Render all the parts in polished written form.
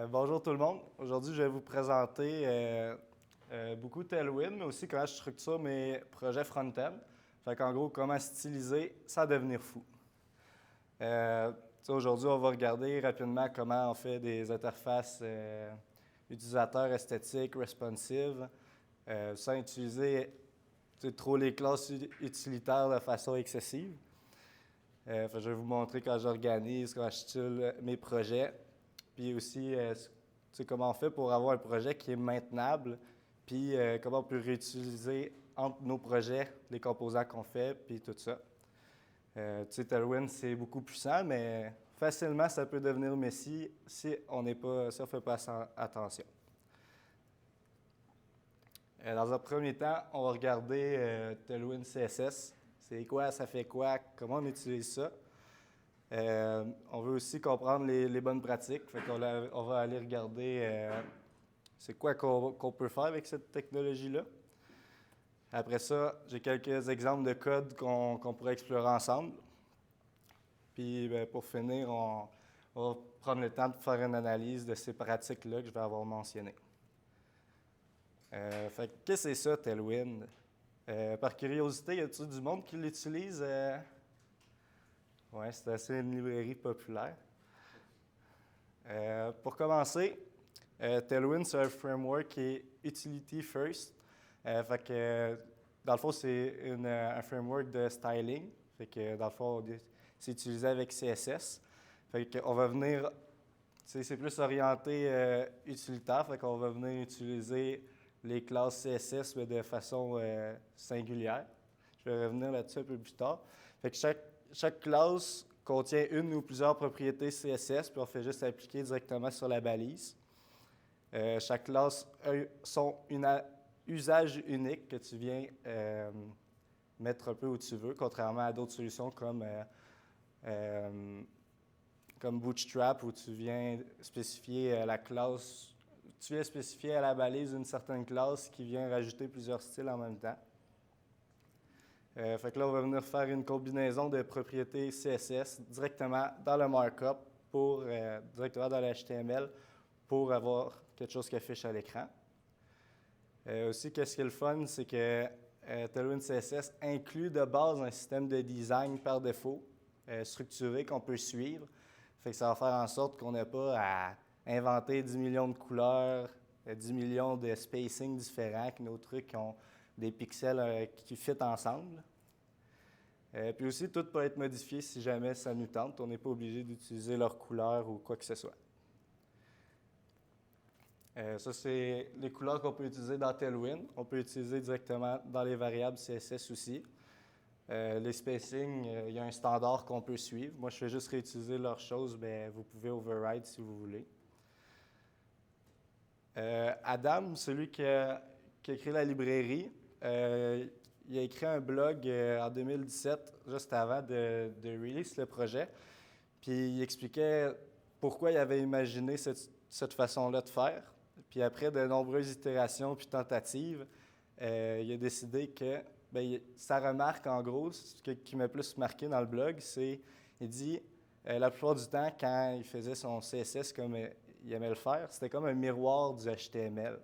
Bonjour tout le monde. Aujourd'hui, je vais vous présenter beaucoup Tailwind, mais aussi comment je structure mes projets front-end. Fait qu'en gros, comment styliser sans devenir fou. Aujourd'hui, on va regarder rapidement comment on fait des interfaces utilisateurs esthétiques, responsives, sans utiliser trop les classes utilitaires de façon excessive. Je vais vous montrer quand j'organise, quand je style mes projets. Puis aussi, comment on fait pour avoir un projet qui est maintenable, puis comment on peut réutiliser entre nos projets les composants qu'on fait, puis tout ça. Tailwind, c'est beaucoup puissant, mais facilement, ça peut devenir messy si on ne fait pas attention. Dans un premier temps, on va regarder Tailwind CSS. C'est quoi, ça fait quoi, comment on utilise ça. On veut aussi comprendre les bonnes pratiques. On va aller regarder c'est quoi qu'on peut faire avec cette technologie-là. Après ça, j'ai quelques exemples de code qu'on pourrait explorer ensemble. Puis pour finir, on va prendre le temps de faire une analyse de ces pratiques-là que je vais avoir mentionnées. Qu'est-ce que c'est ça, Tailwind? Par curiosité, y a-t-il du monde qui l'utilise? Oui, c'est assez une librairie populaire. Pour commencer, Tailwind, c'est un framework qui est utility first. Dans le fond, c'est un framework de styling. Dans le fond, c'est utilisé avec CSS. On va venir, c'est plus orienté utilitaire. On va venir utiliser les classes CSS mais de façon singulière. Je vais revenir là-dessus un peu plus tard. Chaque classe contient une ou plusieurs propriétés CSS, puis on fait juste appliquer directement sur la balise. Chaque classe a son usage unique que tu viens mettre un peu où tu veux, contrairement à d'autres solutions comme Bootstrap, où tu viens spécifier la classe, tu viens spécifier à la balise une certaine classe qui vient rajouter plusieurs styles en même temps. Là, on va venir faire une combinaison de propriétés CSS directement dans le markup, directement dans l'HTML, pour avoir quelque chose qui affiche à l'écran. Aussi, qu'est-ce qui est le fun, c'est que Tailwind CSS inclut de base un système de design par défaut, structuré, qu'on peut suivre. Ça va faire en sorte qu'on n'a pas à inventer 10 millions de couleurs, 10 millions de spacing différents, que nos trucs ont des pixels qui fit ensemble. Puis aussi, tout peut être modifié si jamais ça nous tente. On n'est pas obligé d'utiliser leur couleur ou quoi que ce soit. Ça, c'est les couleurs qu'on peut utiliser dans Tailwind. On peut utiliser directement dans les variables CSS aussi. Les spacing, il y a un standard qu'on peut suivre. Moi, je fais juste réutiliser leurs choses. Vous pouvez override si vous voulez. Adam, celui qui a écrit la librairie, il a écrit un blog en 2017, juste avant de release le projet. Puis il expliquait pourquoi il avait imaginé cette façon-là de faire. Puis après de nombreuses itérations puis tentatives, il a décidé que sa remarque, en gros, ce qui m'a plus marqué dans le blog, c'est il dit la plupart du temps, quand il faisait son CSS comme il aimait le faire, c'était comme un miroir du HTML.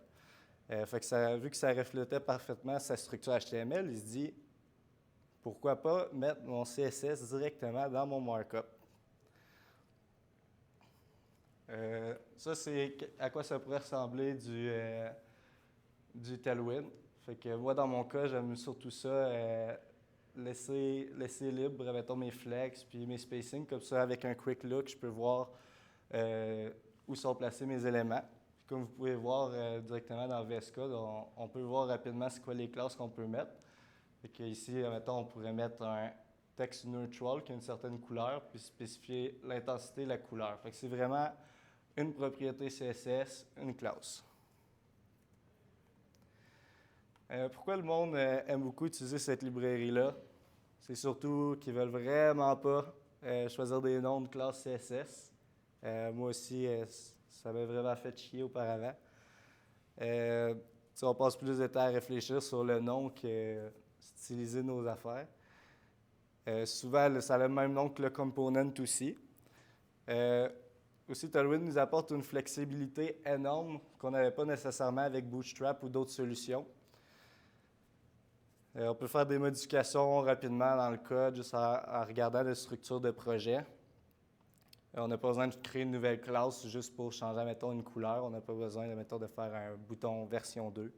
Vu que ça reflétait parfaitement sa structure HTML, il se dit pourquoi pas mettre mon CSS directement dans mon markup. Ça, c'est à quoi ça pourrait ressembler du Tailwind. Moi, dans mon cas, j'aime surtout ça, laisser libre, mettons, mes flex puis mes spacing. Comme ça, avec un quick look, je peux voir où sont placés mes éléments. Puis comme vous pouvez voir directement dans VS Code, on peut voir rapidement c'est quoi les classes qu'on peut mettre. Ici, mettons, on pourrait mettre un text neutral qui a une certaine couleur, puis spécifier l'intensité de la couleur. C'est vraiment une propriété CSS, une classe. Pourquoi le monde aime beaucoup utiliser cette librairie-là? C'est surtout qu'ils ne veulent vraiment pas choisir des noms de classe CSS. Moi aussi, ça m'a vraiment fait chier auparavant. On passe plus de temps à réfléchir sur le nom que styliser nos affaires. Souvent, ça a le même nom que le component aussi. Aussi, Tailwind nous apporte une flexibilité énorme qu'on n'avait pas nécessairement avec Bootstrap ou d'autres solutions. On peut faire des modifications rapidement dans le code juste en regardant les structures de projet. On n'a pas besoin de créer une nouvelle classe juste pour changer, mettons, une couleur. On n'a pas besoin, mettons, de faire un bouton version 2.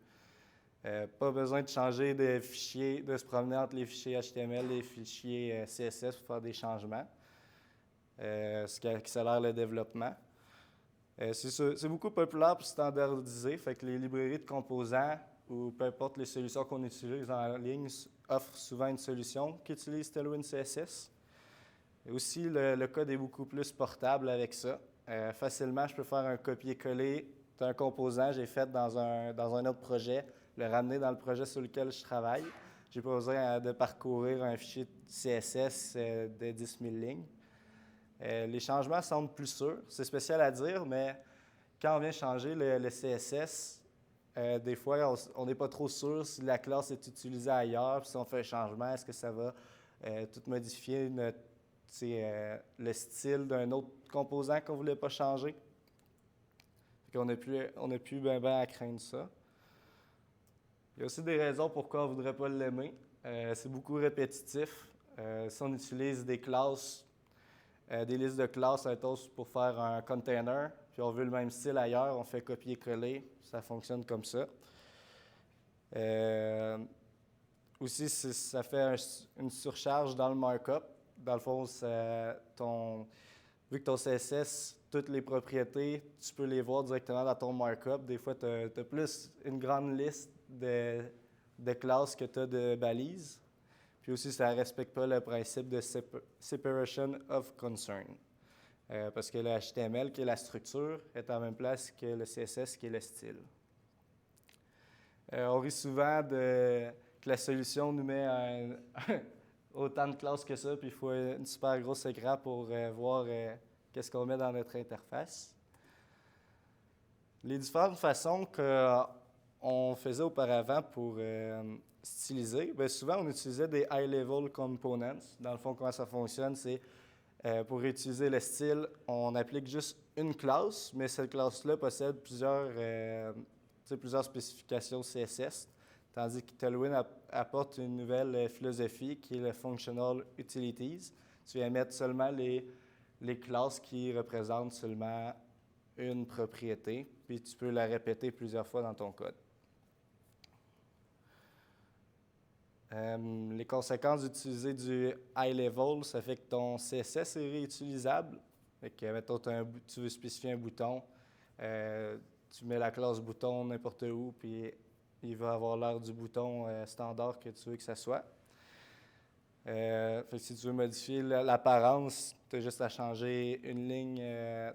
Pas besoin de changer de fichiers, de se promener entre les fichiers HTML et les fichiers CSS pour faire des changements, ce qui accélère le développement. C'est beaucoup populaire pour standardiser, fait que les librairies de composants ou peu importe les solutions qu'on utilise en ligne offrent souvent une solution qui utilise Tailwind CSS. Et aussi, le code est beaucoup plus portable avec ça. Facilement, je peux faire un copier-coller d'un composant que j'ai fait dans un autre projet, le ramener dans le projet sur lequel je travaille. Je n'ai pas besoin de parcourir un fichier CSS de 10 000 lignes. Les changements semblent plus sûrs. C'est spécial à dire, mais quand on vient changer le CSS, des fois, on n'est pas trop sûr si la classe est utilisée ailleurs, puis si on fait un changement, est-ce que ça va tout modifier le style d'un autre composant qu'on ne voulait pas changer. On n'a plus ben à craindre ça. Il y a aussi des raisons pourquoi on ne voudrait pas l'aimer. C'est beaucoup répétitif. Si on utilise des classes, des listes de classes pour faire un container, puis on veut le même style ailleurs, on fait copier-coller, ça fonctionne comme ça. Aussi, ça fait une surcharge dans le markup. Dans le fond, vu que ton CSS, toutes les propriétés, tu peux les voir directement dans ton markup. Des fois, tu as plus une grande liste de classes que tu as de balises. Puis aussi, ça ne respecte pas le principe de separation of concern. Parce que le HTML, qui est la structure, est à la même place que le CSS, qui est le style. On rit souvent que la solution nous met autant de classes que ça, puis il faut une super grosse écran pour voir qu'est-ce qu'on met dans notre interface. Les différentes façons qu'on faisait auparavant pour styliser, bien souvent on utilisait des high-level components. Dans le fond, comment ça fonctionne, c'est pour réutiliser le style, on applique juste une classe, mais cette classe-là possède plusieurs spécifications CSS, tandis que Tailwind apporte une nouvelle philosophie qui est le Functional Utilities. Tu viens mettre seulement les classes qui représentent seulement une propriété, puis tu peux la répéter plusieurs fois dans ton code. Les conséquences d'utiliser du high level, ça fait que ton CSS est réutilisable. Fait que, mettons, tu veux spécifier un bouton, tu mets la classe bouton n'importe où, puis il va avoir l'air du bouton standard que tu veux que ça soit. Fait que si tu veux modifier l'apparence, tu as juste à changer une ligne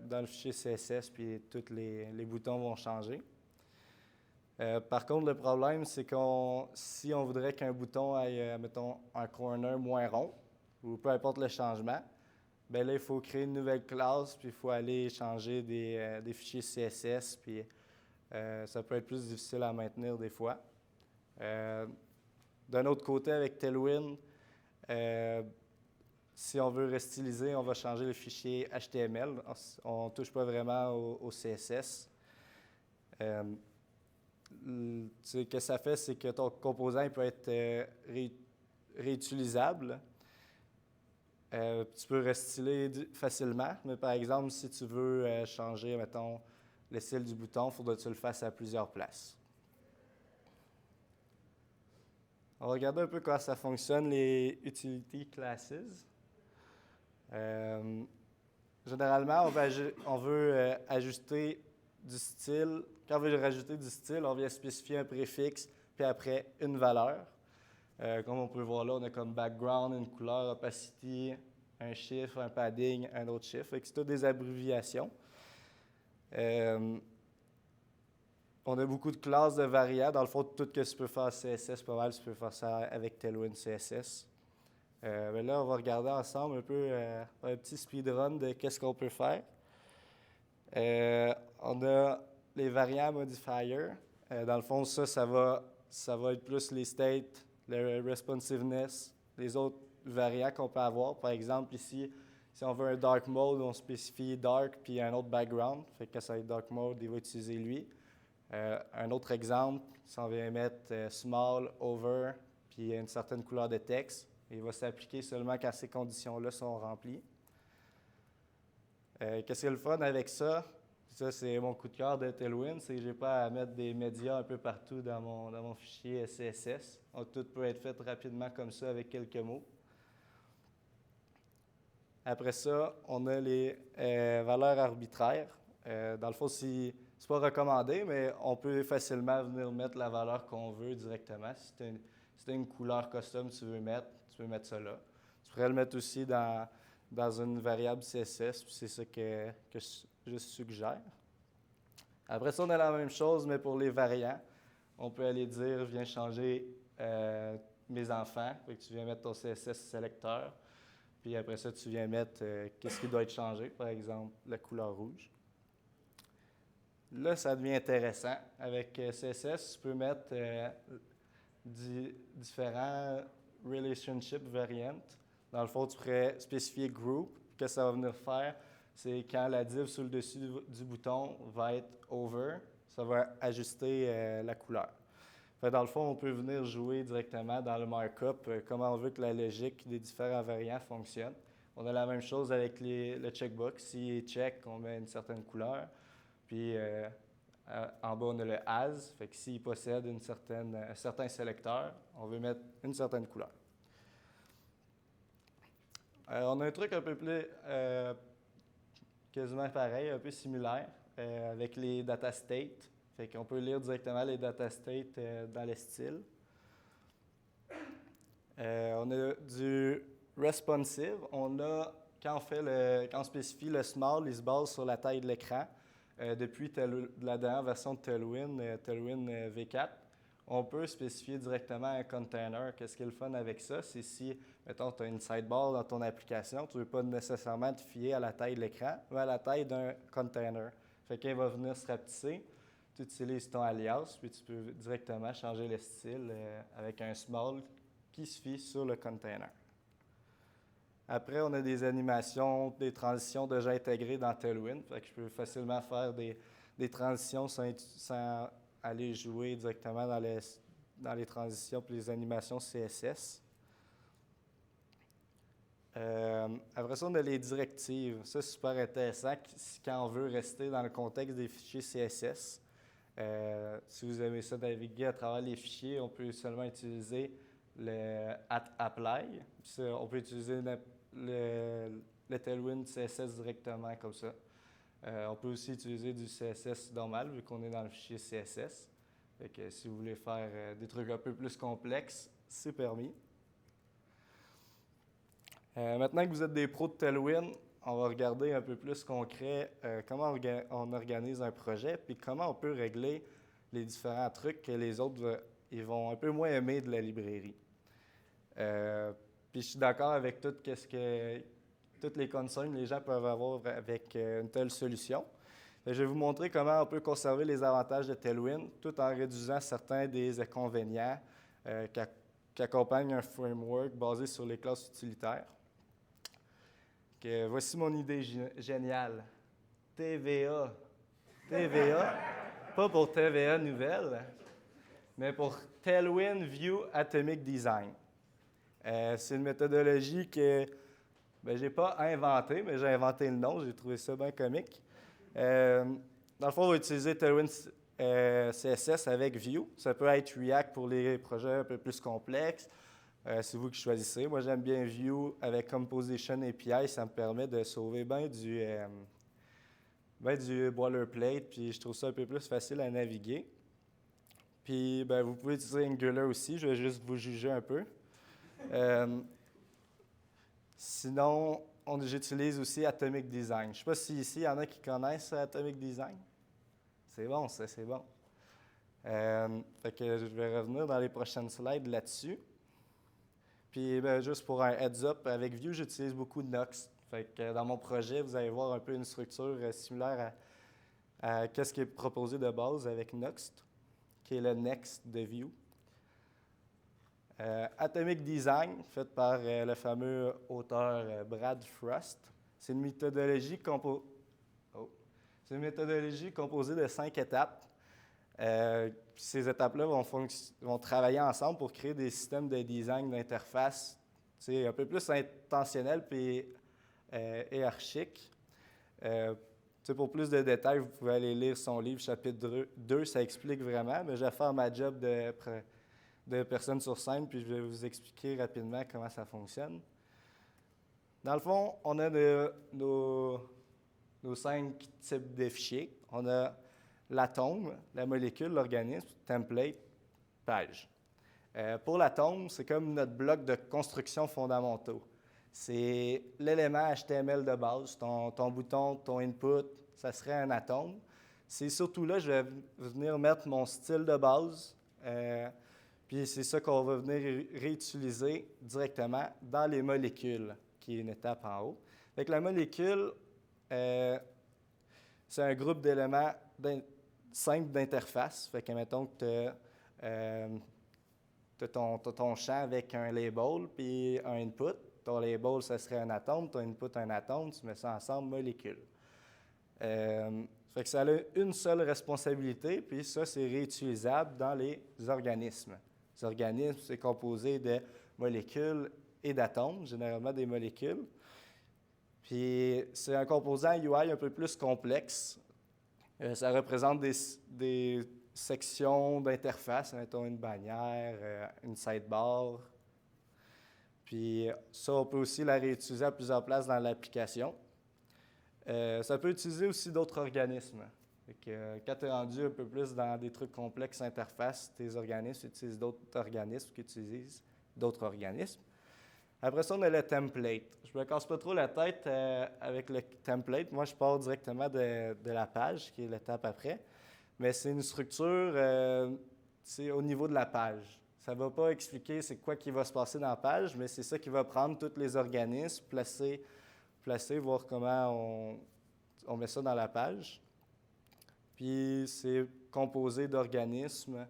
dans le fichier CSS, puis tous les boutons vont changer. Par contre, le problème, c'est si on voudrait qu'un bouton ait, mettons, un corner moins rond, ou peu importe le changement, bien là, il faut créer une nouvelle classe, puis il faut aller changer des fichiers CSS, puis ça peut être plus difficile à maintenir des fois. D'un autre côté, avec Tailwind, si on veut restyliser, on va changer le fichier HTML. On ne touche pas vraiment au CSS. Ce que ça fait, c'est que ton composant il peut être réutilisable. Tu peux restyler facilement, mais par exemple, si tu veux changer, mettons, le style du bouton, il faudra que tu le fasses à plusieurs places. On va regarder un peu comment ça fonctionne, les Utility Classes. Généralement, on veut ajuster du style. Quand on veut rajouter du style, on vient spécifier un préfixe, puis après une valeur. Comme on peut voir là, on a comme background, une couleur, opacity, un chiffre, un padding, un autre chiffre. C'est toutes des abréviations. On a beaucoup de classes de variables. Dans le fond, tout ce que tu peux faire CSS, pas mal, tu peux faire ça avec Tailwind CSS. Mais là, on va regarder ensemble un peu un petit speedrun de qu'est-ce qu'on peut faire. On a les variants modifiers. Dans le fond, ça va être plus les states, le responsiveness, les autres variants qu'on peut avoir. Par exemple, ici, Si on veut un dark mode, on spécifie dark puis un autre background. Fait que quand ça va être dark mode, il va utiliser lui. Un autre exemple, si on vient mettre small, over, puis une certaine couleur de texte, il va s'appliquer seulement quand ces conditions-là sont remplies. Qu'est-ce qui est le fun avec ça? Ça, c'est mon coup de cœur de Tailwind, c'est que je n'ai pas à mettre des médias un peu partout dans mon fichier CSS. Tout peut être fait rapidement comme ça avec quelques mots. Après ça, on a les valeurs arbitraires. Dans le fond, c'est pas recommandé, mais on peut facilement venir mettre la valeur qu'on veut directement. Si tu as une couleur custom que tu peux mettre ça là. Tu pourrais le mettre aussi dans une variable CSS, puis c'est ça que je suggère. Après ça, on a la même chose, mais pour les variants. On peut aller dire, viens changer mes enfants. Fait que tu viens mettre ton CSS sélecteur. Puis après ça, tu viens mettre qu'est-ce qui doit être changé, par exemple, la couleur rouge. Là, ça devient intéressant. Avec CSS, tu peux mettre différents relationship variants. Dans le fond, tu pourrais spécifier group. Ce que ça va venir faire, c'est quand la div sur le dessus du bouton va être over, ça va ajuster la couleur. Fait, dans le fond, on peut venir jouer directement dans le markup comment on veut que la logique des différents variants fonctionne. On a la même chose avec le checkbox. S'il est check, on met une certaine couleur. Puis en bas, on a le as. Fait que s'il possède un certain sélecteur, on veut mettre une certaine couleur. On a un truc un peu plus quasiment pareil, un peu similaire, avec les data states. Fait qu'on peut lire directement les data states dans les styles. On a du responsive. Quand on spécifie le small, il se base sur la taille de l'écran. Depuis la dernière version de Tailwind, Tailwind V4, on peut spécifier directement un container. Qu'est-ce qui est le fun avec ça? C'est si, mettons, tu as une sidebar dans ton application, tu ne veux pas nécessairement te fier à la taille de l'écran, mais à la taille d'un container. Fait qu'il va venir se rapetisser. Tu utilises ton alias, puis tu peux directement changer le style avec un small qui se fie sur le container. Après, on a des animations, des transitions déjà intégrées dans Tailwind. Fait que je peux facilement faire des transitions sans aller jouer directement dans les transitions et les animations CSS. Après ça, on a les directives. Ça, c'est super intéressant quand on veut rester dans le contexte des fichiers CSS. Si vous aimez ça naviguer à travers les fichiers, on peut seulement utiliser le @apply. On peut utiliser le Tailwind CSS directement comme ça. On peut aussi utiliser du CSS normal vu qu'on est dans le fichier CSS. Fait que si vous voulez faire des trucs un peu plus complexes, c'est permis. Maintenant que vous êtes des pros de Tailwind, on va regarder un peu plus concret comment on organise un projet, puis comment on peut régler les différents trucs que les autres ils vont un peu moins aimer de la librairie. Puis je suis d'accord avec toutes les concerns que les gens peuvent avoir avec une telle solution. Je vais vous montrer comment on peut conserver les avantages de Tailwind tout en réduisant certains des inconvénients qui accompagnent un framework basé sur les classes utilitaires. Voici mon idée géniale. TVA. TVA, pas pour TVA nouvelle, mais pour Tailwind View Atomic Design. C'est une méthodologie que je n'ai pas inventée, mais j'ai inventé le nom. J'ai trouvé ça bien comique. Dans le fond, on va utiliser Tailwind CSS avec Vue. Ça peut être React pour les projets un peu plus complexes. C'est vous qui choisissez. Moi, j'aime bien Vue avec Composition API. Ça me permet de sauver bien du boilerplate, puis je trouve ça un peu plus facile à naviguer. Puis, vous pouvez utiliser Angular aussi. Je vais juste vous juger un peu. Sinon, j'utilise aussi Atomic Design. Je ne sais pas si ici, il y en a qui connaissent Atomic Design. C'est bon, ça, c'est bon. Fait que je vais revenir dans les prochaines slides là-dessus. Puis, juste pour un heads-up, avec Vue, j'utilise beaucoup Nuxt. Fait que dans mon projet, vous allez voir un peu une structure similaire à ce qui est proposé de base avec Nuxt, qui est le Next de Vue. Atomic Design, fait par le fameux auteur Brad Frost. C'est une méthodologie, c'est une méthodologie composée de 5 étapes. Ces étapes-là vont travailler ensemble pour créer des systèmes de design d'interface un peu plus intentionnels et hiérarchiques. Pour plus de détails, vous pouvez aller lire son livre, chapitre 2, ça explique vraiment, mais je vais faire ma job de personne sur scène, puis je vais vous expliquer rapidement comment ça fonctionne. Dans le fond, on a nos 5 types de fichiers. On a l'atome, la molécule, l'organisme, template, page. Pour l'atome, c'est comme notre bloc de construction fondamentaux. C'est l'élément HTML de base, ton bouton, ton input, ça serait un atome. C'est surtout là que je vais venir mettre mon style de base, puis c'est ça qu'on va venir réutiliser directement dans les molécules, qui est une étape en haut. Fait que la molécule, c'est un groupe d'éléments simples d'interface. Fait que, mettons que tu as ton champ avec un label puis un input. Ton label, ça serait un atome. Ton input, un atome. Tu mets ça ensemble, molécule. Fait que ça a une seule responsabilité, puis ça, c'est réutilisable dans les organismes. Les organismes, c'est composé de molécules et d'atomes, généralement des molécules. Puis c'est un composant UI un peu plus complexe. Ça représente des sections d'interface, mettons une bannière, une sidebar. Puis ça, on peut aussi la réutiliser à plusieurs places dans l'application. Ça peut utiliser aussi d'autres organismes. Quand tu es rendu un peu plus dans des trucs complexes interface, tes organismes utilisent d'autres organismes qui utilisent d'autres organismes. Après ça, on a le template. Je ne me casse pas trop la tête avec le template. Moi, je pars directement de la page, qui est l'étape après. Mais c'est une structure au niveau de la page. Ça ne va pas expliquer c'est quoi qui va se passer dans la page, mais c'est ça qui va prendre tous les organismes, placer, voir comment on met ça dans la page. Puis c'est composé d'organismes.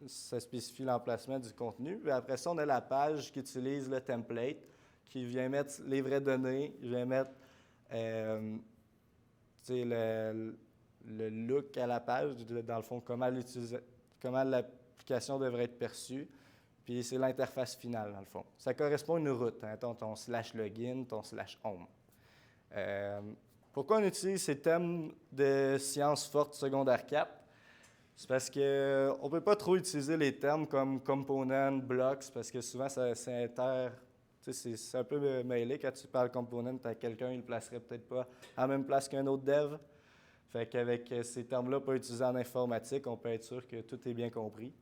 Ça spécifie l'emplacement du contenu. Puis après ça, on a la page qui utilise le template, qui vient mettre les vraies données, vient mettre le look à la page, dans le fond, comment l'application devrait être perçue. Puis c'est l'interface finale, dans le fond. Ça correspond à une route, hein, ton /login, ton /home. Pourquoi on utilise ces thèmes de sciences fortes secondaire 4? C'est parce qu'on ne peut pas trop utiliser les termes comme component, blocks, parce que souvent, c'est un peu mêlé. Quand tu parles component à quelqu'un, il ne le placerait peut-être pas à la même place qu'un autre dev. Fait qu'avec ces termes-là pas utilisés en informatique, on peut être sûr que tout est bien compris.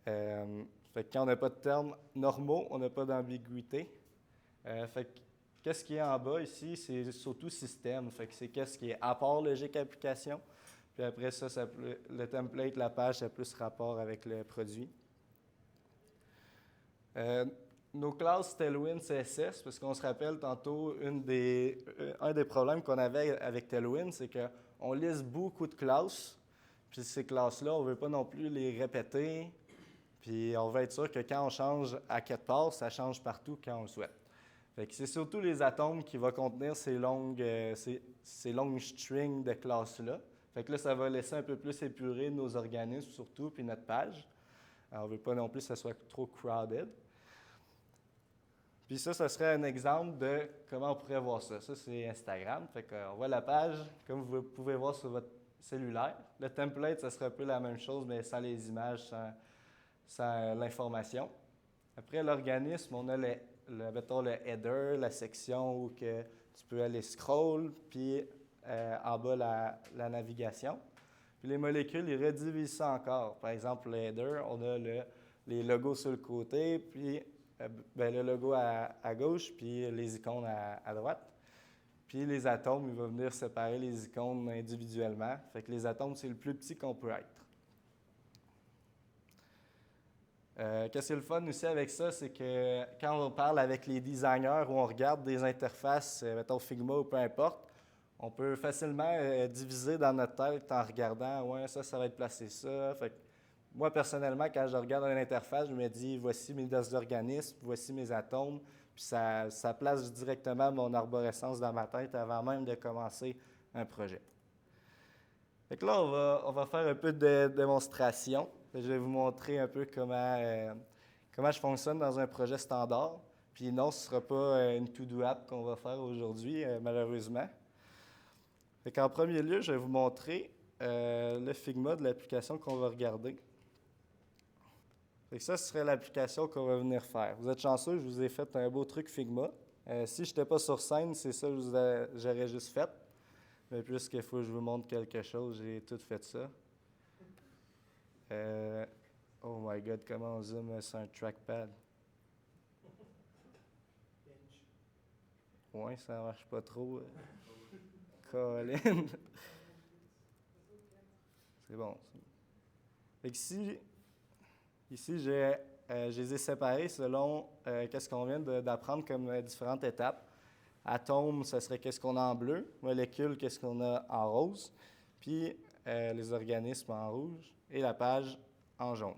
Fait que quand on n'a pas de termes normaux, on n'a pas d'ambiguïté. Fait que qu'est-ce qui est en bas ici, c'est surtout système. Fait que c'est qu'est-ce qui est apport logique application. Puis après ça, le template, la page, ça a plus rapport avec le produit. Nos classes Tailwind CSS, parce qu'on se rappelle tantôt, un des problèmes qu'on avait avec Tailwind, c'est qu'on liste beaucoup de classes. Puis ces classes-là, on ne veut pas non plus les répéter. Puis on veut être sûr que quand on change à quelque part, ça change partout quand on le souhaite. Fait que c'est surtout les atomes qui vont contenir ces longues strings de classes-là. Fait que là, ça va laisser un peu plus épurer nos organismes surtout, puis notre page. Alors, on ne veut pas non plus que ça soit trop crowded. Puis ça serait un exemple de comment on pourrait voir ça. Ça, c'est Instagram. Fait qu'on voit la page, comme vous pouvez voir sur votre cellulaire. Le template, ça serait un peu la même chose, mais sans les images, sans l'information. Après, l'organisme, on a mettons, le header, la section où que tu peux aller scroll, puis en bas, la navigation. Puis les molécules, ils redivisent ça encore. Par exemple, le header, on a les logos sur le côté, puis le logo à gauche, puis les icônes à droite. Puis les atomes, il va venir séparer les icônes individuellement. Fait que les atomes, c'est le plus petit qu'on peut être. Qu'est-ce qui est le fun aussi avec ça, c'est que quand on parle avec les designers ou on regarde des interfaces, mettons Figma ou peu importe, on peut facilement diviser dans notre tête en regardant, ouais, ça va être placé ça. Fait que moi, personnellement, quand je regarde une interface, je me dis, voici mes organismes, voici mes atomes, puis puis ça place directement mon arborescence dans ma tête avant même de commencer un projet. Fait que là, on va faire un peu de démonstration. Je vais vous montrer un peu comment je fonctionne dans un projet standard. Puis non, ce ne sera pas une to-do app qu'on va faire aujourd'hui, malheureusement. Fait qu'en premier lieu, je vais vous montrer le Figma de l'application qu'on va regarder. Fait que ça, ce serait l'application qu'on va venir faire. Vous êtes chanceux, je vous ai fait un beau truc Figma. Si je n'étais pas sur scène, c'est ça que j'aurais juste fait. Mais puisqu'il faut que je vous montre quelque chose, j'ai tout fait ça. Oh my God, comment on zoome sur un trackpad? Ouais, ça marche pas trop. Colin. C'est bon. Fait que ici, je les ai séparés selon qu'est-ce qu'on vient d'apprendre comme différentes étapes. Atome, ce serait qu'est-ce qu'on a en bleu. Molécule, qu'est-ce qu'on a en rose. Puis les organismes en rouge et la page en jaune.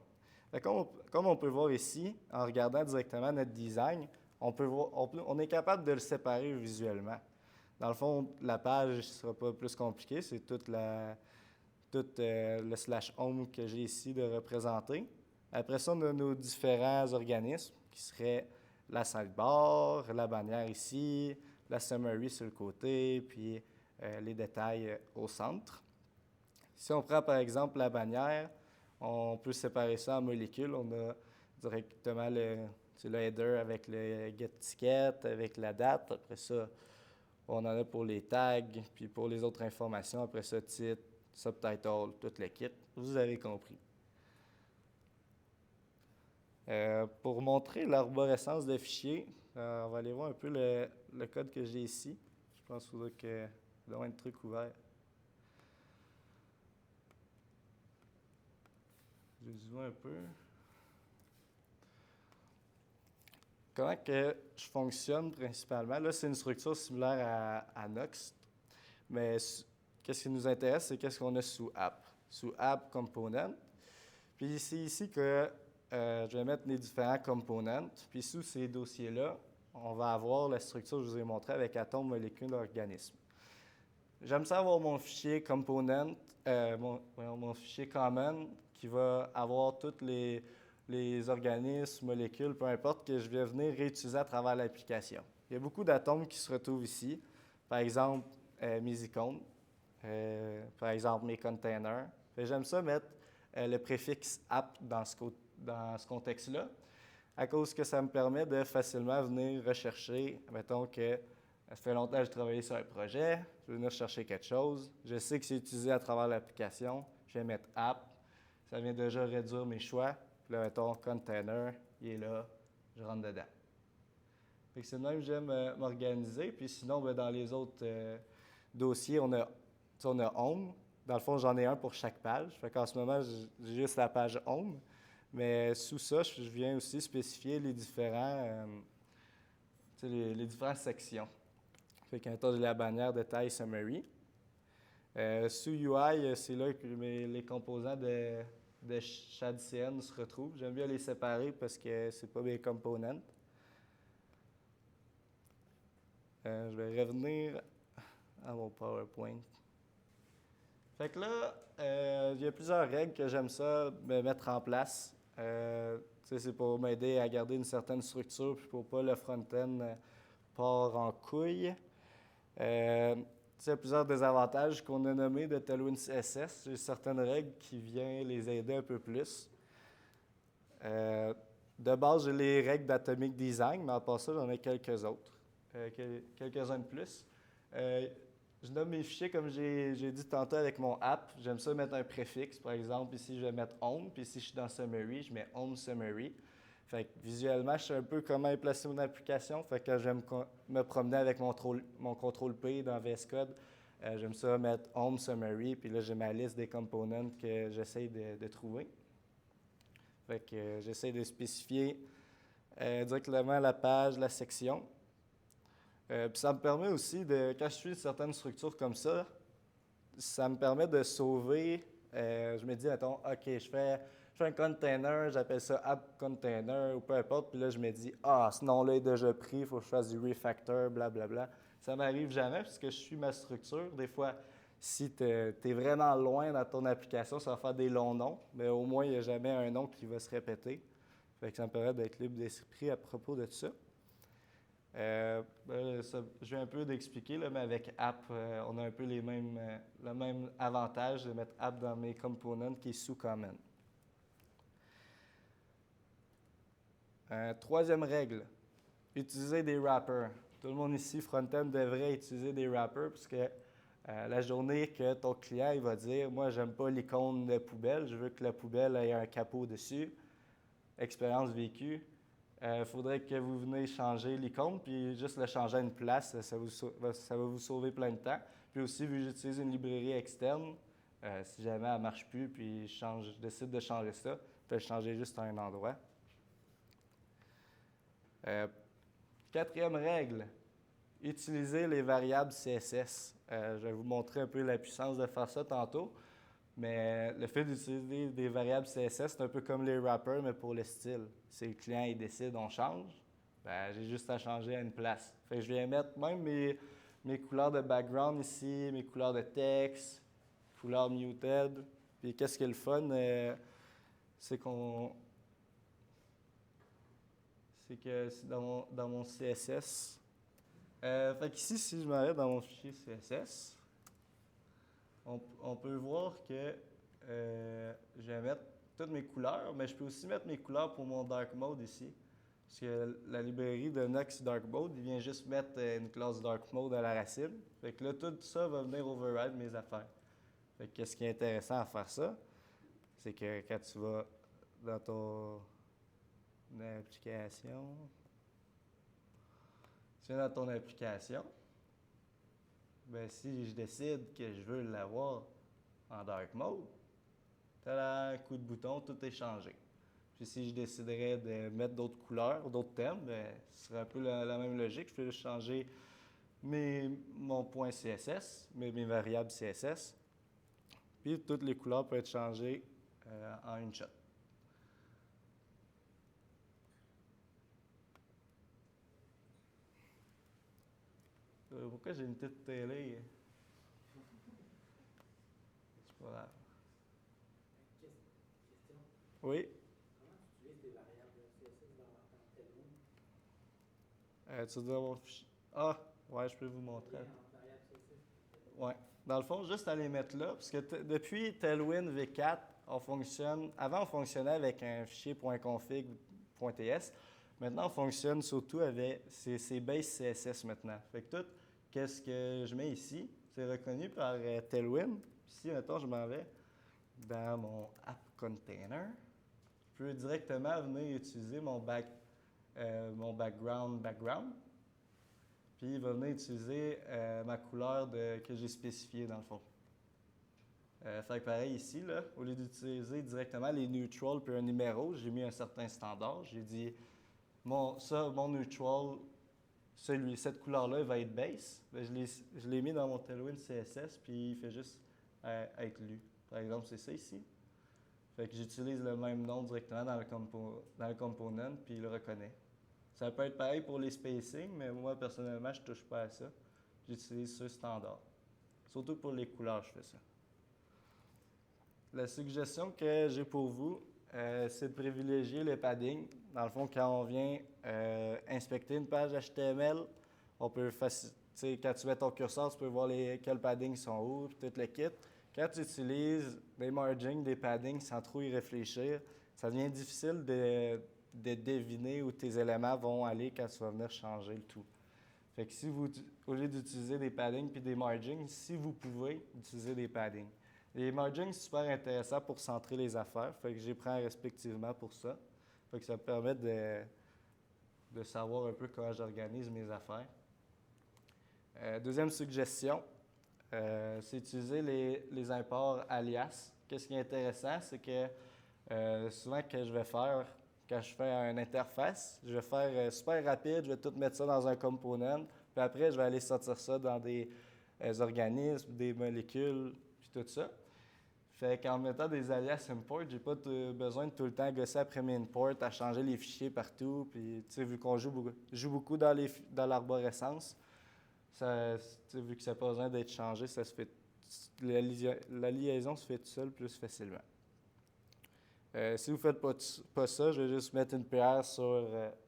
Comme on peut voir ici, en regardant directement notre design, on est capable de le séparer visuellement. Dans le fond, la page ne sera pas plus compliquée, c'est tout le slash home que j'ai ici de représenter. Après ça, on a nos différents organismes qui seraient la sidebar, la bannière ici, la summary sur le côté, puis les détails au centre. Si on prend par exemple la bannière, on peut séparer ça en molécules. On a directement le header avec le get ticket, avec la date. Après ça, on en a pour les tags, puis pour les autres informations. Après ça, titre, subtitle, tout le kit. Vous avez compris. Pour montrer l'arborescence de fichiers, on va aller voir un peu le code que j'ai ici. Je pense qu'il doit y avoir un truc ouvert. Je vais zoomer un peu. Comment que je fonctionne principalement? Là, c'est une structure similaire à Nox, mais qu'est-ce qui nous intéresse, c'est qu'est-ce qu'on a sous App. Sous App Component. Puis c'est ici que je vais mettre les différents components. Puis sous ces dossiers-là, on va avoir la structure que je vous ai montrée avec atome, molécule, organisme. J'aime ça avoir mon fichier component, mon fichier common qui va avoir tous les organismes, molécules, peu importe, que je vais venir réutiliser à travers l'application. Il y a beaucoup d'atomes qui se retrouvent ici. Par exemple, mes icônes, par exemple mes containers. J'aime ça mettre le préfixe app dans ce contexte-là, à cause que ça me permet de facilement venir rechercher, mettons que ça fait longtemps que j'ai travaillé sur un projet, je vais venir chercher quelque chose, je sais que c'est utilisé à travers l'application, je vais mettre app, ça vient déjà réduire mes choix, puis là, mettons container, il est là, je rentre dedans. Fait que c'est de même que j'aime m'organiser, puis sinon, dans les autres dossiers, on a home. Dans le fond, j'en ai un pour chaque page. Fait qu'en ce moment, j'ai juste la page home. Mais sous ça, je viens aussi spécifier les différentes sections. Fait qu'un j'ai la bannière de taille summary. Sous UI, c'est là que les composants de ShadCN se retrouvent. J'aime bien les séparer parce que c'est pas mes components. Je vais revenir à mon PowerPoint. Fait que là, il y a plusieurs règles que j'aime ça me mettre en place. C'est pour m'aider à garder une certaine structure puis pour pas le front-end part en couille. Il y a plusieurs désavantages qu'on a nommés de Tailwind CSS. J'ai certaines règles qui viennent les aider un peu plus. De base, j'ai les règles d'Atomic Design, mais à part ça, j'en ai quelques autres. Quelques-uns de plus. Je nomme mes fichiers comme j'ai dit tantôt avec mon app. J'aime ça mettre un préfixe. Par exemple, ici, je vais mettre home. Puis si je suis dans Summary, je mets home Summary. Fait que visuellement, je sais un peu comment placer mon application. Fait que j'aime me promener avec mon contrôle P dans VS Code. J'aime ça mettre home Summary. Puis là, j'ai ma liste des components que j'essaie de trouver. Fait que j'essaie de spécifier directement la page, la section. Puis ça me permet aussi, quand je suis certaines structures comme ça me permet de sauver. Je me dis, attends, OK, je fais un container, j'appelle ça app container ou peu importe, puis là, je me dis, ah, ce nom-là est déjà pris, il faut que je fasse du refactor, blablabla. Ça m'arrive jamais parce que je suis ma structure. Des fois, si tu es vraiment loin dans ton application, ça va faire des longs noms, mais au moins, il n'y a jamais un nom qui va se répéter. Fait que ça me permet d'être libre d'esprit à propos de ça. Je viens un peu d'expliquer, là, mais avec app, on a un peu le même avantage de mettre app dans mes components qui est sous common. Troisième règle, utiliser des wrappers. Tout le monde ici, front-end, devrait utiliser des wrappers parce que la journée que ton client il va dire « Moi, j'aime pas l'icône de poubelle, je veux que la poubelle ait un capot dessus. » Expérience vécue. Il faudrait que vous venez changer l'icône, puis juste le changer à une place, ça va vous sauver plein de temps. Puis aussi, vu que j'utilise une librairie externe, si jamais elle ne marche plus, puis je décide de changer ça, je peux le changer juste à un endroit. Quatrième règle, utiliser les variables CSS. Je vais vous montrer un peu la puissance de faire ça tantôt. Mais le fait d'utiliser des variables CSS, c'est un peu comme les wrappers, mais pour le style. Si le client il décide, on change, ben, j'ai juste à changer à une place. Fait que je viens mettre même mes couleurs de background ici, mes couleurs de texte, couleurs muted. Puis qu'est-ce qui est le fun, c'est que dans mon CSS. Fait qu'ici, si je m'arrête dans mon fichier CSS, on peut voir que je vais mettre toutes mes couleurs, mais je peux aussi mettre mes couleurs pour mon dark mode ici. Parce que la librairie de Nox Dark Mode, il vient juste mettre une classe dark mode à la racine. Fait que là, tout ça va venir override mes affaires. Fait que ce qui est intéressant à faire ça, c'est que quand tu vas dans ton application, ben si je décide que je veux l'avoir en dark mode, tada, coup de bouton, tout est changé. Puis si je déciderais de mettre d'autres couleurs, d'autres thèmes, ben, ce serait un peu la même logique. Je peux juste changer mon point CSS, mes variables CSS, puis toutes les couleurs peuvent être changées en une shot. Pourquoi j'ai une petite télé? C'est pas grave. Question. Oui? Comment tu utilises des variables CSS dans Tailwind? Tu dois avoir... Ah, ouais, je peux vous montrer. Ouais. Dans le fond, juste à les mettre là, parce que depuis Tailwind V4, avant, on fonctionnait avec un fichier .config.ts. Maintenant, on fonctionne surtout avec ces bases CSS maintenant. Fait que tout, qu'est-ce que je mets ici, c'est reconnu par Tailwind. Puis si, maintenant, je m'en vais dans mon app container, je peux directement venir utiliser mon background. Puis il va venir utiliser ma couleur que j'ai spécifiée dans le fond. Fait que pareil ici, là, au lieu d'utiliser directement les neutrals puis un numéro, j'ai mis un certain standard. J'ai dit, mon neutral, cette couleur-là, il va être base. Ben, je l'ai mis dans mon Tailwind CSS, puis il fait juste être lu. Par exemple, c'est ça ici. Fait que j'utilise le même nom directement dans le component, puis il le reconnaît. Ça peut être pareil pour les spacing, mais moi, personnellement, je ne touche pas à ça. J'utilise ce standard. Surtout pour les couleurs, je fais ça. La suggestion que j'ai pour vous, c'est de privilégier le padding. Dans le fond, quand on vient inspecter une page HTML, on peut quand tu mets ton curseur, tu peux voir quels paddings sont où, puis tout le kit. Quand tu utilises des margins, des paddings sans trop y réfléchir, ça devient difficile de deviner où tes éléments vont aller quand tu vas venir changer le tout. Fait que au lieu d'utiliser des paddings puis des margins, si vous pouvez, utiliser des paddings. Les margins, c'est super intéressant pour centrer les affaires. Fait que j'y prends respectivement pour ça. Fait que ça me permet de savoir un peu comment j'organise mes affaires. Deuxième suggestion, c'est utiliser les imports alias. Qu'est-ce qui est intéressant, c'est que souvent que je vais faire, quand je fais une interface, je vais faire super rapide, je vais tout mettre ça dans un component, puis après je vais aller sortir ça dans des organismes, des molécules, puis tout ça. Fait qu'en mettant des alias import, j'ai pas besoin de tout le temps gosser après mes import, à changer les fichiers partout. Puis, tu sais, vu qu'on joue beaucoup dans l'arborescence, vu que ça n'a pas besoin d'être changé, ça se fait, la liaison se fait tout seul plus facilement. Si vous ne faites pas ça, je vais juste mettre une PR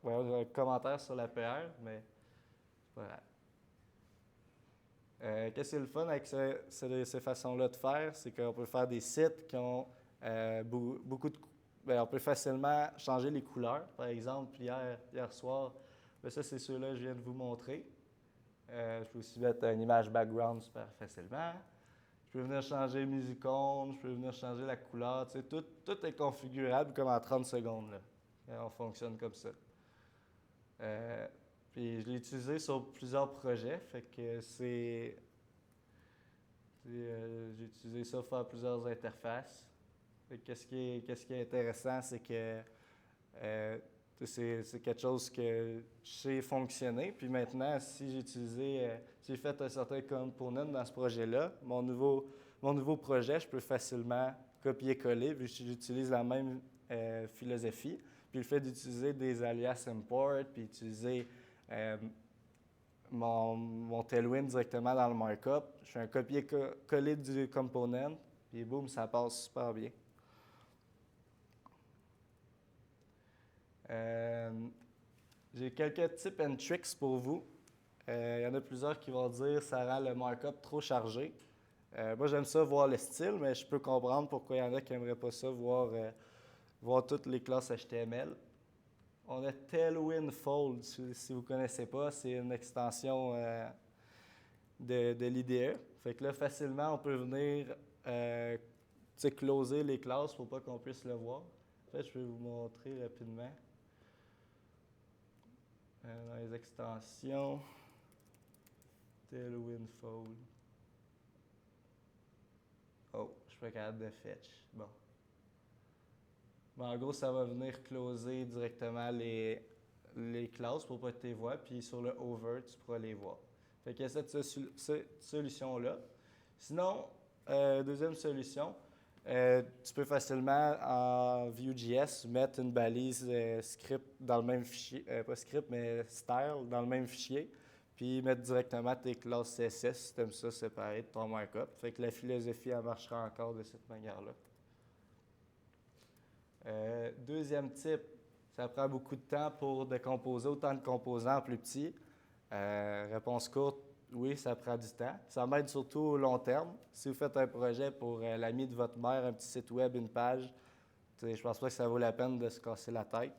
un commentaire sur la PR, mais c'est pas grave. Qu'est-ce qui est le fun avec ces façons-là de faire, c'est qu'on peut faire des sites qui ont beaucoup de... on peut facilement changer les couleurs. Par exemple, hier soir, ça c'est ceux-là que je viens de vous montrer. Je peux aussi mettre une image background super facilement. Je peux venir changer mes icônes, je peux venir changer la couleur. Tu sais, tout est configurable comme en 30 secondes. Là. On fonctionne comme ça. Puis je l'ai utilisé sur plusieurs projets, fait que j'ai utilisé ça pour faire plusieurs interfaces. Fait que qu'est-ce qui est intéressant, c'est que c'est quelque chose que je sais fonctionner. Puis maintenant, si j'ai fait un certain component dans ce projet-là, mon nouveau projet, je peux facilement copier-coller, vu que j'utilise la même philosophie. Puis le fait d'utiliser des alias import, puis utiliser mon Tailwind directement dans le markup, je fais un copier-coller du component, puis boum, ça passe super bien. J'ai quelques tips and tricks pour vous. Il y en a plusieurs qui vont dire que ça rend le markup trop chargé. Moi, j'aime ça voir le style, mais je peux comprendre pourquoi il y en a qui n'aimeraient pas ça, voir toutes les classes HTML. On a Tailwind Fold, si vous ne connaissez pas, c'est une extension de l'IDE. Fait que là, facilement, on peut venir closer les classes pour pas qu'on puisse le voir. En fait, je vais vous montrer rapidement. Dans les extensions, Tailwind Fold. Oh, je suis pas capable de fetch. Bon. En gros, ça va venir closer directement les classes pour pas que tu les vois, puis sur le over, tu pourras les voir. Fait qu'il y a cette solution-là. Sinon, deuxième solution, tu peux facilement en Vue.js mettre une balise script dans le même fichier, pas script, mais style dans le même fichier, puis mettre directement tes classes CSS, si tu aimes ça séparé de ton markup. Fait que la philosophie, elle marchera encore de cette manière-là. Deuxième type, ça prend beaucoup de temps pour décomposer autant de composants plus petits. Réponse courte, oui, ça prend du temps. Ça m'aide surtout au long terme. Si vous faites un projet pour l'ami de votre mère, un petit site web, une page, je pense pas que ça vaut la peine de se casser la tête.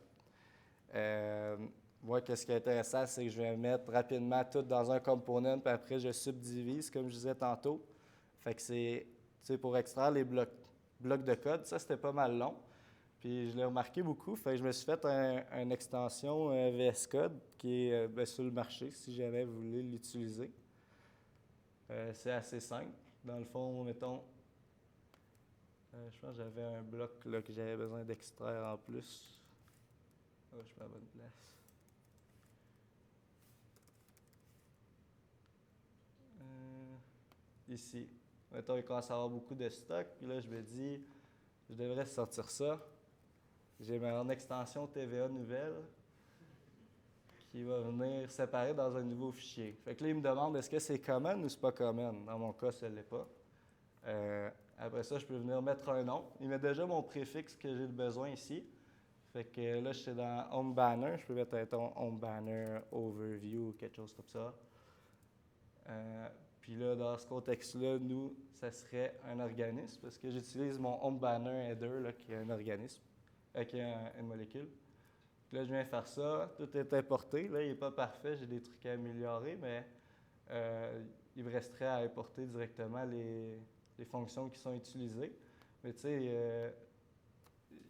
Moi, ce qui est intéressant, c'est que je vais mettre rapidement tout dans un component, puis après, je subdivise, comme je disais tantôt. Fait que c'est pour extraire les blocs de code. Ça, c'était pas mal long. Puis je l'ai remarqué beaucoup, fait que je me suis fait une extension VS Code qui est sur le marché si jamais vous voulez l'utiliser. C'est assez simple. Dans le fond, mettons, je pense que j'avais un bloc là, que j'avais besoin d'extraire en plus. Oh, je suis à la bonne place. Ici. Mettons, il commence à avoir beaucoup de stock. Puis là, je me dis, je devrais sortir ça. J'ai mon extension TVA nouvelle qui va venir séparer dans un nouveau fichier. Fait que là, il me demande est-ce que c'est common ou c'est pas common. Dans mon cas, ça ne l'est pas. Après ça, je peux venir mettre un nom. Il met déjà mon préfixe que j'ai besoin ici. Fait que là, je suis dans Home Banner. Je peux mettre un Home Banner Overview ou quelque chose comme ça. Puis là, dans ce contexte-là, nous, ça serait un organisme parce que j'utilise mon Home Banner Header là, qui est un organisme. Qui est une molécule. Puis là, je viens faire ça. Tout est importé. Là, il n'est pas parfait. J'ai des trucs à améliorer, mais il me resterait à importer directement les fonctions qui sont utilisées. Mais tu sais,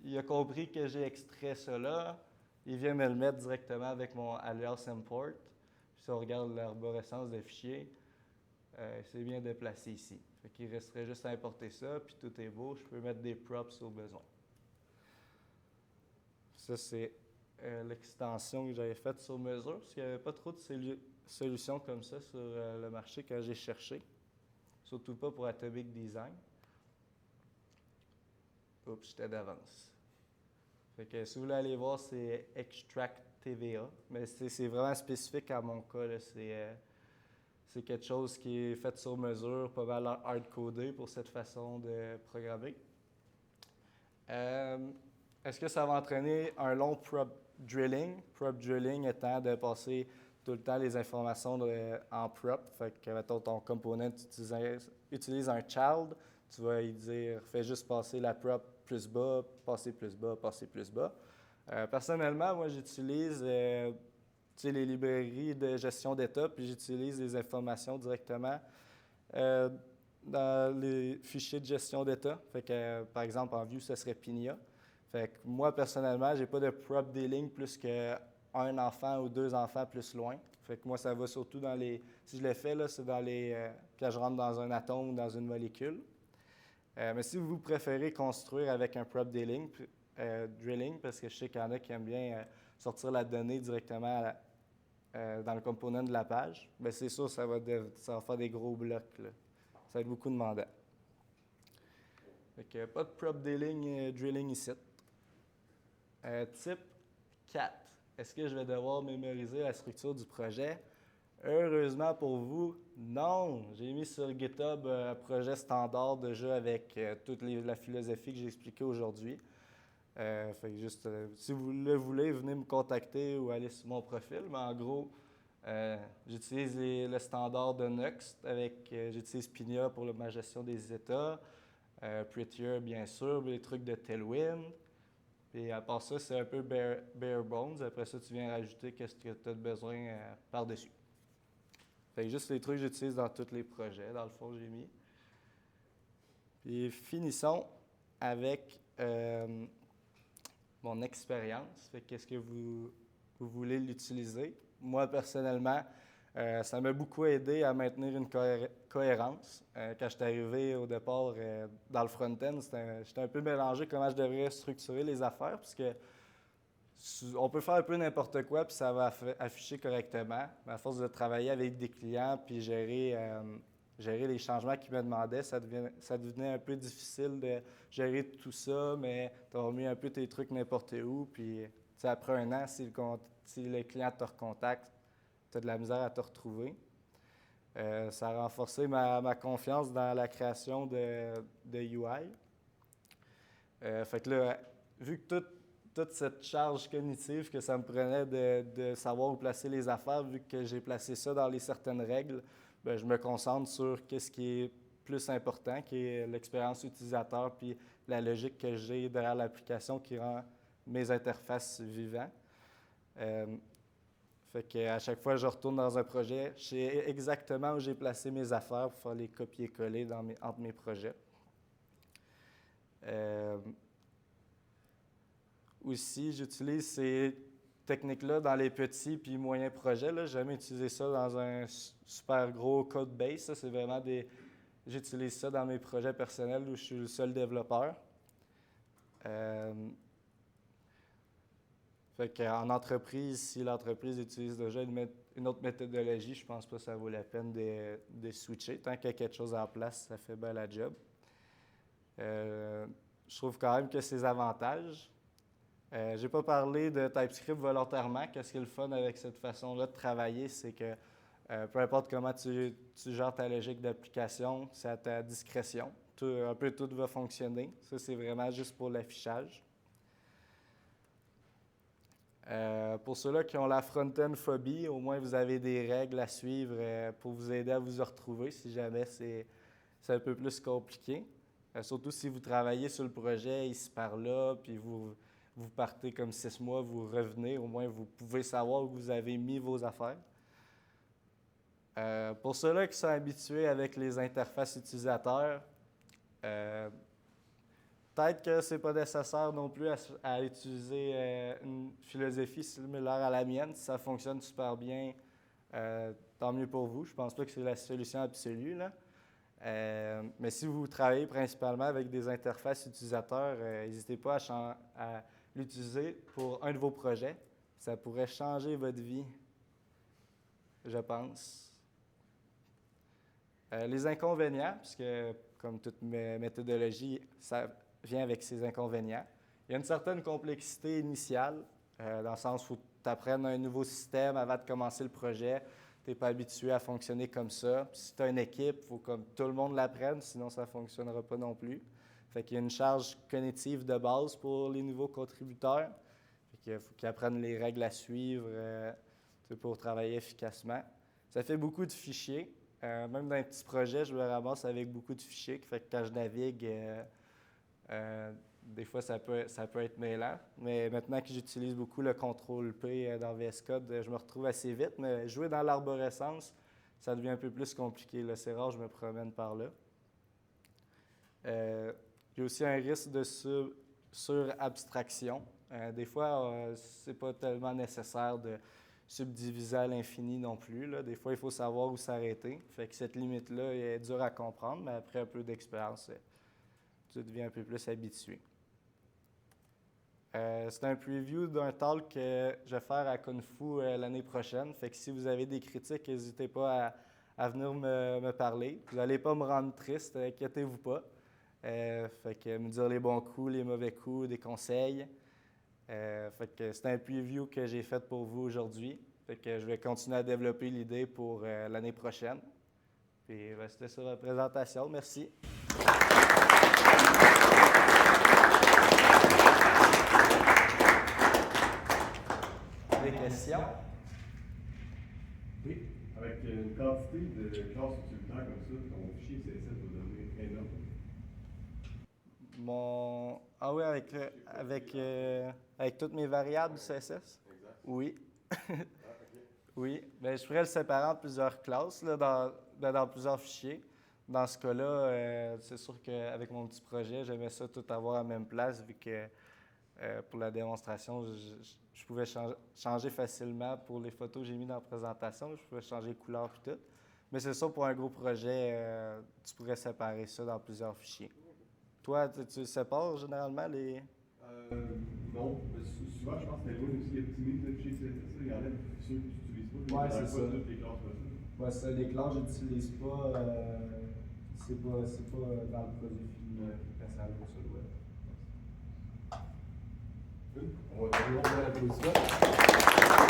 il a compris que j'ai extrait cela. Il vient me le mettre directement avec mon alias import. Puis si on regarde l'arborescence des fichiers, c'est bien déplacé ici. Fait qu'il resterait juste à importer ça, puis tout est beau. Je peux mettre des props au besoin. Ça, c'est l'extension que j'avais faite sur mesure, parce qu'il n'y avait pas trop de solutions comme ça sur le marché quand j'ai cherché, surtout pas pour Atomic Design. Oups, j'étais d'avance. Fait que si vous voulez aller voir, c'est Extract TVA. Mais c'est vraiment spécifique à mon cas, là. C'est quelque chose qui est fait sur mesure, pas mal hard-codé pour cette façon de programmer. Est-ce que ça va entraîner un long prop drilling? Prop drilling étant de passer tout le temps les informations en prop. Fait que, mettons, ton component utilise un child, tu vas lui dire, fais juste passer la prop plus bas, passer plus bas, passer plus bas. Personnellement, moi, j'utilise les librairies de gestion d'état, puis j'utilise les informations directement dans les fichiers de gestion d'état. Fait que, par exemple, en Vue, ce serait Pinia. Fait que moi, personnellement, j'ai pas de prop dealing plus qu'un enfant ou 2 enfants plus loin. Fait que moi, ça va surtout dans les... Si je le fais, là, c'est dans les... quand je rentre dans un atome ou dans une molécule. Mais si vous préférez construire avec un prop drilling, parce que je sais qu'il y en a qui aiment bien sortir la donnée directement dans le component de la page, bien c'est sûr, ça va faire des gros blocs, là. Ça va être beaucoup demandant. Fait que pas de prop drilling ici. Type 4. Est-ce que je vais devoir mémoriser la structure du projet? Heureusement pour vous, non. J'ai mis sur GitHub un projet standard déjà avec toute la philosophie que j'ai expliquée aujourd'hui. Fait que juste, si vous le voulez, venez me contacter ou aller sur mon profil. Mais en gros, j'utilise le standard de Next j'utilise Pinia pour ma gestion des états, Prettier bien sûr, les trucs de Tailwind. Puis à part ça, c'est un peu bare bones. Après ça, tu viens rajouter ce que tu as besoin par-dessus. Fait que juste les trucs que j'utilise dans tous les projets, dans le fond, j'ai mis. Puis finissons avec mon expérience. Fait qu'est-ce que vous voulez l'utiliser? Moi, personnellement, ça m'a beaucoup aidé à maintenir une cohérence. Quand je suis arrivé au départ dans le front-end, j'étais un peu mélangé comment je devrais structurer les affaires, puisque on peut faire un peu n'importe quoi, puis ça va afficher correctement. Mais à force de travailler avec des clients, puis gérer les changements qu'ils me demandaient, ça devenait un peu difficile de gérer tout ça, mais tu as mis un peu tes trucs n'importe où, puis après un an, si le client te recontacte, tu as de la misère à te retrouver. Ça a renforcé ma confiance dans la création de UI. Fait que là, vu que toute cette charge cognitive que ça me prenait de savoir où placer les affaires, vu que j'ai placé ça dans les certaines règles, bien, je me concentre sur ce qui est plus important, qui est l'expérience utilisateur, puis la logique que j'ai derrière l'application qui rend mes interfaces vivantes. Fait qu'à chaque fois que je retourne dans un projet, je sais exactement où j'ai placé mes affaires pour faire les copier-coller entre mes projets. Aussi, j'utilise ces techniques-là dans les petits puis moyens projets. J'ai jamais utilisé ça dans un super gros code base. Ça, c'est vraiment j'utilise ça dans mes projets personnels où je suis le seul développeur. Fait qu'en entreprise, si l'entreprise utilise déjà une autre méthodologie, je pense pas que ça vaut la peine de switcher. Tant qu'il y a quelque chose en place, ça fait bien la job. Je trouve quand même que c'est avantages. J'ai pas parlé de TypeScript volontairement. Qu'est-ce qui est le fun avec cette façon-là de travailler, c'est que peu importe comment tu gères ta logique d'application, c'est à ta discrétion. Un peu tout va fonctionner. Ça, c'est vraiment juste pour l'affichage. Pour ceux-là qui ont la front-end phobie, au moins vous avez des règles à suivre pour vous aider à vous retrouver si jamais c'est un peu plus compliqué. Surtout si vous travaillez sur le projet ici par là, puis vous partez comme 6 mois, vous revenez, au moins vous pouvez savoir où vous avez mis vos affaires. Pour ceux-là qui sont habitués avec les interfaces utilisateurs, peut-être que ce n'est pas nécessaire non plus à utiliser une philosophie similaire à la mienne. Si ça fonctionne super bien, tant mieux pour vous. Je ne pense pas que c'est la solution absolue, là. Mais si vous travaillez principalement avec des interfaces utilisateurs, n'hésitez pas à l'utiliser pour un de vos projets. Ça pourrait changer votre vie, je pense. Les inconvénients, puisque comme toute méthodologie, ça vient avec ses inconvénients. Il y a une certaine complexité initiale, dans le sens où tu apprennes un nouveau système avant de commencer le projet. Tu n'es pas habitué à fonctionner comme ça. Si tu as une équipe, il faut que tout le monde l'apprenne, sinon ça ne fonctionnera pas non plus. Fait qu'il y a une charge cognitive de base pour les nouveaux contributeurs. Fait qu'il faut qu'ils apprennent les règles à suivre pour travailler efficacement. Ça fait beaucoup de fichiers. Même dans un petit projet, je me ramasse avec beaucoup de fichiers. Fait que quand je navigue, des fois, ça peut être mêlant. Mais maintenant que j'utilise beaucoup le contrôle P dans VS Code, je me retrouve assez vite. Mais jouer dans l'arborescence, ça devient un peu plus compliqué. Là, c'est rare, je me promène par là. Il y a aussi un risque de sur-abstraction. Des fois, c'est pas tellement nécessaire de subdiviser à l'infini non plus. Là. Des fois, il faut savoir où s'arrêter. Fait que cette limite-là est dure à comprendre, mais après un peu d'expérience, tu deviens un peu plus habitué. C'est un preview d'un talk que je vais faire à Kung Fu l'année prochaine. Fait que si vous avez des critiques, n'hésitez pas à venir me parler. Vous n'allez pas me rendre triste, inquiétez-vous pas. Fait que me dire les bons coups, les mauvais coups, des conseils. Fait que c'est un preview que j'ai fait pour vous aujourd'hui. Fait que je vais continuer à développer l'idée pour l'année prochaine. Puis c'était ça la présentation. Merci. Des questions? Oui, avec une quantité de classes utilitaires comme ça, ton fichier CSS va devenir énorme. Ah oui, avec toutes mes variables CSS? Exact. Oui. Okay. Oui. Bien, je pourrais le séparer en plusieurs classes, là, dans plusieurs fichiers. Dans ce cas-là, c'est sûr qu'avec mon petit projet, j'aimais ça tout avoir à la même place, vu que pour la démonstration, je pouvais changer facilement pour les photos que j'ai mises dans la présentation. Je pouvais changer les couleurs et tout. Mais c'est ça, pour un gros projet, tu pourrais séparer ça dans plusieurs fichiers. Toi, tu sépares généralement les... Non, souvent, je pense que Tailwind aussi optimise le fichier CSS. Il y en a ceux que tu n'utilises pas. Ouais, c'est ça. Pas toutes les classes possibles. Ouais, ça, les classes, je n'utilise pas. C'est pas dans le produit fini quand ça arrive sur le web. On va On va applaudir ça.